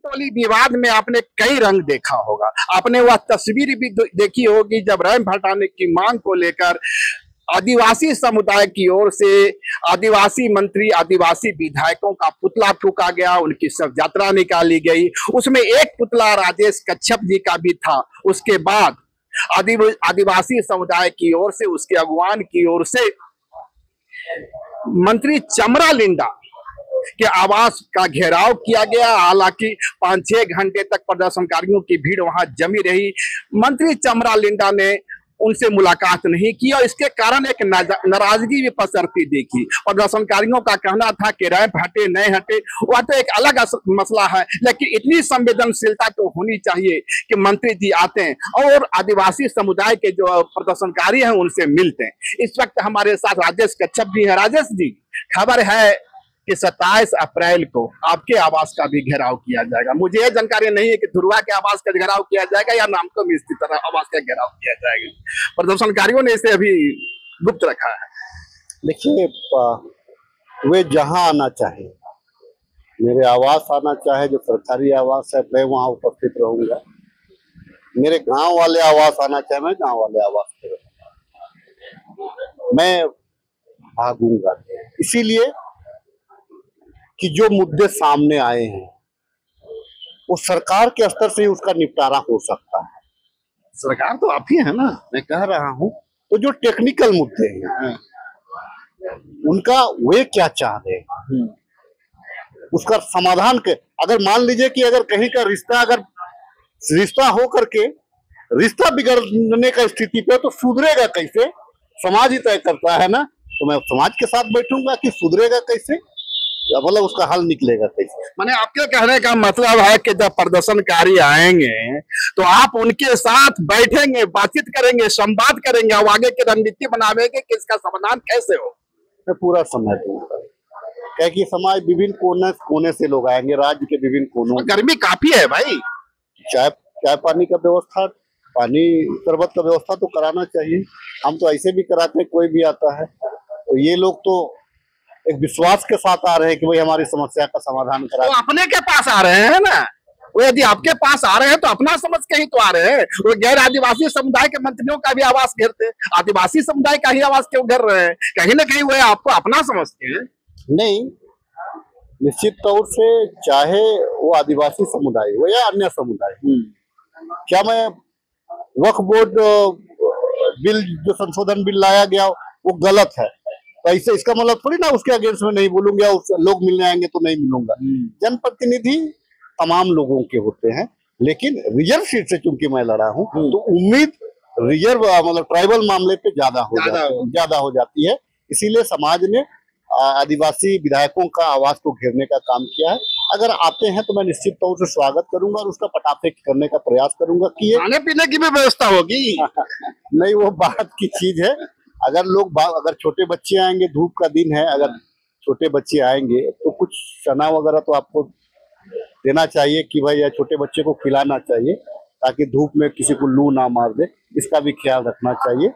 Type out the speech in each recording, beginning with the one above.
टोली विवाद में आपने कई रंग देखा होगा। आपने वह तस्वीर भी देखी होगी जब रैंप हटाने की मांग को लेकर आदिवासी समुदाय की ओर से आदिवासी मंत्री, आदिवासी विधायकों का पुतला फूका गया, उनकी शव यात्रा निकाली गई। उसमें एक पुतला राजेश कच्छप जी का भी था। उसके बाद आदिवासी समुदाय की ओर से, उसके अगुवान की ओर से मंत्री चमरा लिंडा के आवास का घेराव किया गया। हालांकि 5-6 घंटे तक प्रदर्शनकारियों की भीड़ वहां जमी रही। मंत्री चमरा लिंडा ने उनसे मुलाकात नहीं की और इसके कारण एक नाराजगी भी पसरती देखी। प्रदर्शनकारियों का कहना था कि रैंप हटे नहीं हटे वह तो एक अलग मसला है, लेकिन इतनी संवेदनशीलता तो होनी चाहिए कि मंत्री जी आते हैं और आदिवासी समुदाय के जो प्रदर्शनकारी हैं उनसे मिलते हैं। इस वक्त हमारे साथ राजेश कच्छप जी हैं। राजेश जी, खबर है कि 27 अप्रैल को आपके आवास का भी घेराव किया जाएगा। मुझे यह जानकारी नहीं है कि ध्रुवा के आवास का घेराव किया जाएगा या नामको में स्थित आवास का घेराव किया जाएगा। प्रदर्शनकारियों ने इसे अभी गुप्त रखा है। देखिए, वे जहां आना चाहे, मेरे आवास आना चाहे, जो सरकारी आवास है मैं वहां उपस्थित रहूंगा। मेरे गांव वाले आवास आना चाहे, मैं गांव वाले आवास पे रहूंगा। मैं भागूंगा इसीलिए कि जो मुद्दे सामने आए हैं वो सरकार के स्तर से ही उसका निपटारा हो सकता है। सरकार तो आप ही है ना, मैं कह रहा हूं। तो जो टेक्निकल मुद्दे हैं उनका वे क्या चाह रहे हैं, उसका समाधान के, अगर मान लीजिए कि अगर कहीं का रिश्ता हो करके रिश्ता बिगड़ने का स्थिति पे, तो सुधरेगा कैसे? समाज ही तय करता है ना। तो मैं समाज के साथ बैठूंगा कि सुधरेगा कैसे, मतलब उसका हल निकलेगा कैसे। माने आपके कहने का मतलब है कि जब प्रदर्शनकारी आएंगे तो आप उनके साथ बैठेंगे, बातचीत करेंगे, संवाद करेंगे और आगे की रणनीति बनावेंगे कि इसका समाधान कैसे हो। मैं पूरा समय दूंगा, क्योंकि समाज विभिन्न कोने से लोग आएंगे, राज्य के विभिन्न कोनों। गर्मी काफी है भाई, चाय पानी का व्यवस्था, पानी शरबत का व्यवस्था तो कराना चाहिए। हम तो ऐसे भी कराते हैं, कोई भी आता है तो ये लोग तो एक विश्वास के साथ आ रहे हैं कि भाई हमारी समस्या का समाधान करा। वो अपने के पास आ रहे हैं ना, वो यदि आपके पास आ रहे हैं तो अपना समझ के ही तो आ रहे हैं। वो गैर आदिवासी समुदाय के मंत्रियों का भी आवास घेरते, आदिवासी समुदाय का ही आवास क्यों घेर रहे हैं? कहीं ना कहीं वो आपको अपना समझते हैं। नहीं, निश्चित तौर से चाहे वो आदिवासी समुदाय हो या अन्य समुदाय, क्या मैं वक्फ बोर्ड बिल, जो संशोधन बिल लाया गया वो गलत है, तो ऐसे इसका मतलब थोड़ी ना उसके अगेंस्ट में नहीं बोलूंगा, लोग मिलने आएंगे तो नहीं मिलूंगा। जनप्रतिनिधि तमाम लोगों के होते हैं, लेकिन रिजर्व सीट से चूंकि मैं लड़ा हूं तो उम्मीद रिजर्व मतलब ट्राइबल मामले पे ज्यादा हो जाती है। इसीलिए समाज ने आदिवासी विधायकों का आवास को घेरने का काम किया है। अगर आते हैं तो मैं निश्चित तौर से स्वागत करूंगा और उसका पटाफेक करने का प्रयास करूंगा कि खाने पीने की भी व्यवस्था होगी। नहीं, वो बात की चीज है। अगर छोटे बच्चे आएंगे, धूप का दिन है, अगर छोटे बच्चे आएंगे तो कुछ चना वगैरह तो आपको देना चाहिए कि भाई, या छोटे बच्चे को खिलाना चाहिए ताकि धूप में किसी को लू ना मार दे, इसका भी ख्याल रखना चाहिए।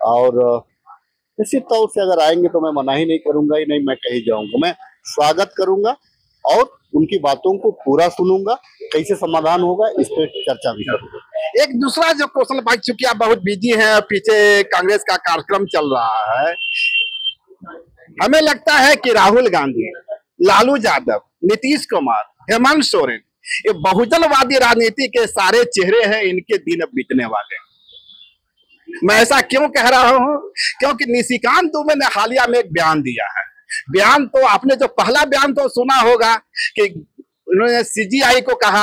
और निश्चित तौर से अगर आएंगे तो मैं मना ही नहीं करूंगा, ही नहीं मैं कहीं जाऊंगा, मैं स्वागत करूंगा और उनकी बातों को पूरा सुनूंगा, कैसे समाधान होगा इस पर चर्चा भी करूंगा। एक दूसरा जो क्वेश्चन भाई, चूंकि आप बहुत बिजी हैं, पीछे कांग्रेस का कार्यक्रम चल रहा है, हमें लगता है कि राहुल गांधी, लालू यादव, नीतीश कुमार, हेमंत सोरेन, ये बहुजनवादी राजनीति के सारे चेहरे हैं, इनके दिन अब बीतने वाले। मैं ऐसा क्यों कह रहा हूं? क्योंकि निशिकांत दुबे ने हालिया में एक बयान दिया है। बयान तो आपने जो पहला बयान तो सुना होगा कि उन्होंने सीजीआई को कहा,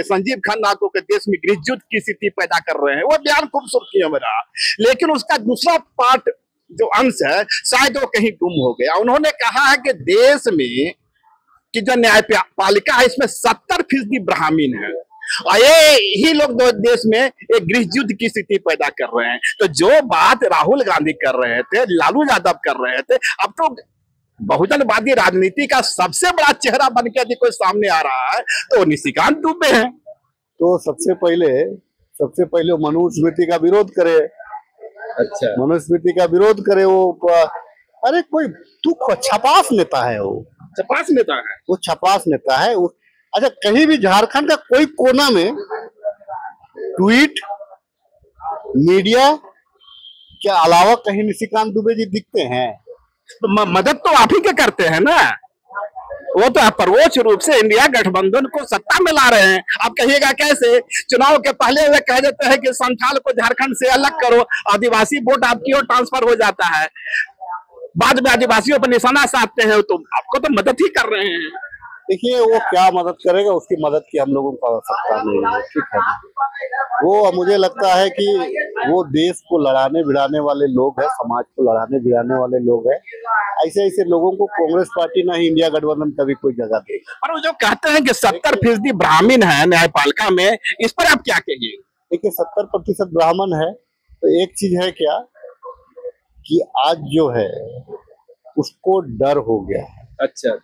संजीव खन्ना को, कि देश में गृह युद्ध की स्थिति पैदा कर रहे हैं। वो बयान खूब सुर्खियों में रहा, लेकिन उसका दूसरा पार्ट जो अंश है शायद वो कहीं गुम हो गया। उन्होंने कहा है कि देश में कि जो न्यायपालिका है इसमें 70% ब्राह्मण है और ये ही लोग देश में एक गृह युद्ध की स्थिति पैदा कर रहे हैं। तो जो बात राहुल गांधी कर रहे थे, लालू यादव कर रहे थे, अब तो बहुजनवादी राजनीति का सबसे बड़ा चेहरा बनकर यदि कोई सामने आ रहा है तो निशिकांत दुबे हैं। तो सबसे पहले मनुस्मृति का विरोध करे। अच्छा, मनुस्मृति का विरोध करे वो। अरे कोई तू छपास नेता है, वो छपास नेता है, वो छपास नेता है। अच्छा, कहीं भी झारखंड का कोई कोना में ट्वीट मीडिया के अलावा कहीं निशिकांत दुबे जी दिखते हैं? तो मदद तो आप ही के करते हैं ना, वो तो परोक्ष रूप से इंडिया गठबंधन को सत्ता में ला रहे हैं। आप कहिएगा कैसे? चुनाव के पहले वे कह देते हैं कि संथाल को झारखंड से अलग करो, आदिवासी वोट आपकी ओर ट्रांसफर हो जाता है, बाद में आदिवासियों पर निशाना साधते हैं, तो आपको तो मदद ही कर रहे हैं। देखिए, वो क्या मदद करेगा, उसकी मदद की हम लोगों को आवश्यकता नहीं है, ठीक है। वो मुझे लगता है कि वो देश को लड़ाने भिड़ाने वाले लोग हैं, समाज को लड़ाने भिड़ाने वाले लोग हैं। ऐसे ऐसे लोगों को कांग्रेस पार्टी ना ही इंडिया गठबंधन कभी कोई जगह देगी। और वो जो कहते हैं कि 70% ब्राह्मण है न्यायपालिका में, इस पर आप क्या कहिए? देखिए, 70% ब्राह्मण है तो एक चीज है क्या कि आज जो है उसको डर हो गया है। अच्छा,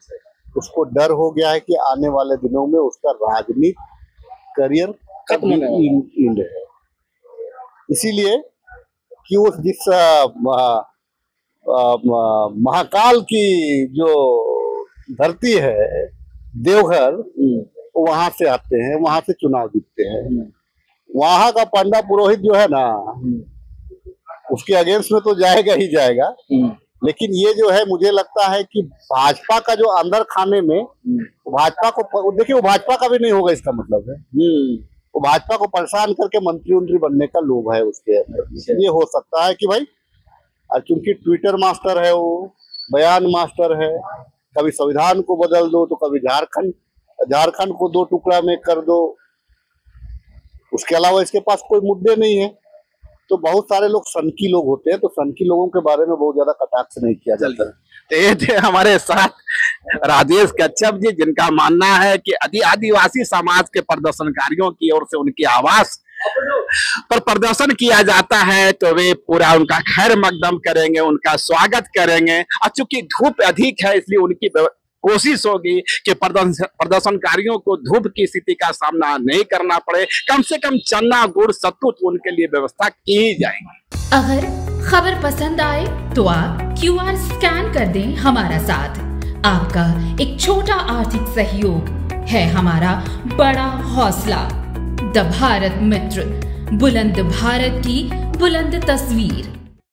उसको डर हो गया है कि आने वाले दिनों में उसका राजनीतिक करियर खत्म एंड है। इसीलिए कि वो जिस महाकाल की जो धरती है देवघर, वहां से आते हैं, वहां से चुनाव जीतते हैं। वहां का पंडा पुरोहित जो है ना, उसके अगेंस्ट में तो जाएगा ही जाएगा, लेकिन ये जो है मुझे लगता है कि भाजपा का जो अंदर खाने में भाजपा को, देखिए वो भाजपा का भी नहीं होगा, इसका मतलब है वो भाजपा को परेशान करके मंत्री बनने का लोभ है उसके अंदर। ये हो सकता है कि भाई, चूंकि ट्विटर मास्टर है, वो बयान मास्टर है, कभी संविधान को बदल दो तो कभी झारखंड को 2 टुकड़ा में कर दो, उसके अलावा इसके पास कोई मुद्दे नहीं है। तो बहुत सारे लोग सनकी लोग होते हैं, तो सनकी लोगों के बारे में बहुत ज्यादा कटाक्ष नहीं किया जाता। तो ये थे हमारे साथ राजेश कच्छप जी, जिनका मानना है कि आदिवासी समाज के प्रदर्शनकारियों की ओर से उनकी आवाज पर प्रदर्शन किया जाता है तो वे पूरा उनका खैर मकदम करेंगे, उनका स्वागत करेंगे। और चूंकि धूप अधिक है, इसलिए उनकी कोशिश होगी कि प्रदर्शनकारियों को धूप की स्थिति का सामना नहीं करना पड़े, कम से कम चना गुड़ सत्तू उनके लिए व्यवस्था की जाएगी। अगर खबर पसंद आए तो आप QR स्कैन कर दें हमारा साथ। आपका एक छोटा आर्थिक सहयोग है हमारा बड़ा हौसला। द भारत मित्र, बुलंद भारत की बुलंद तस्वीर।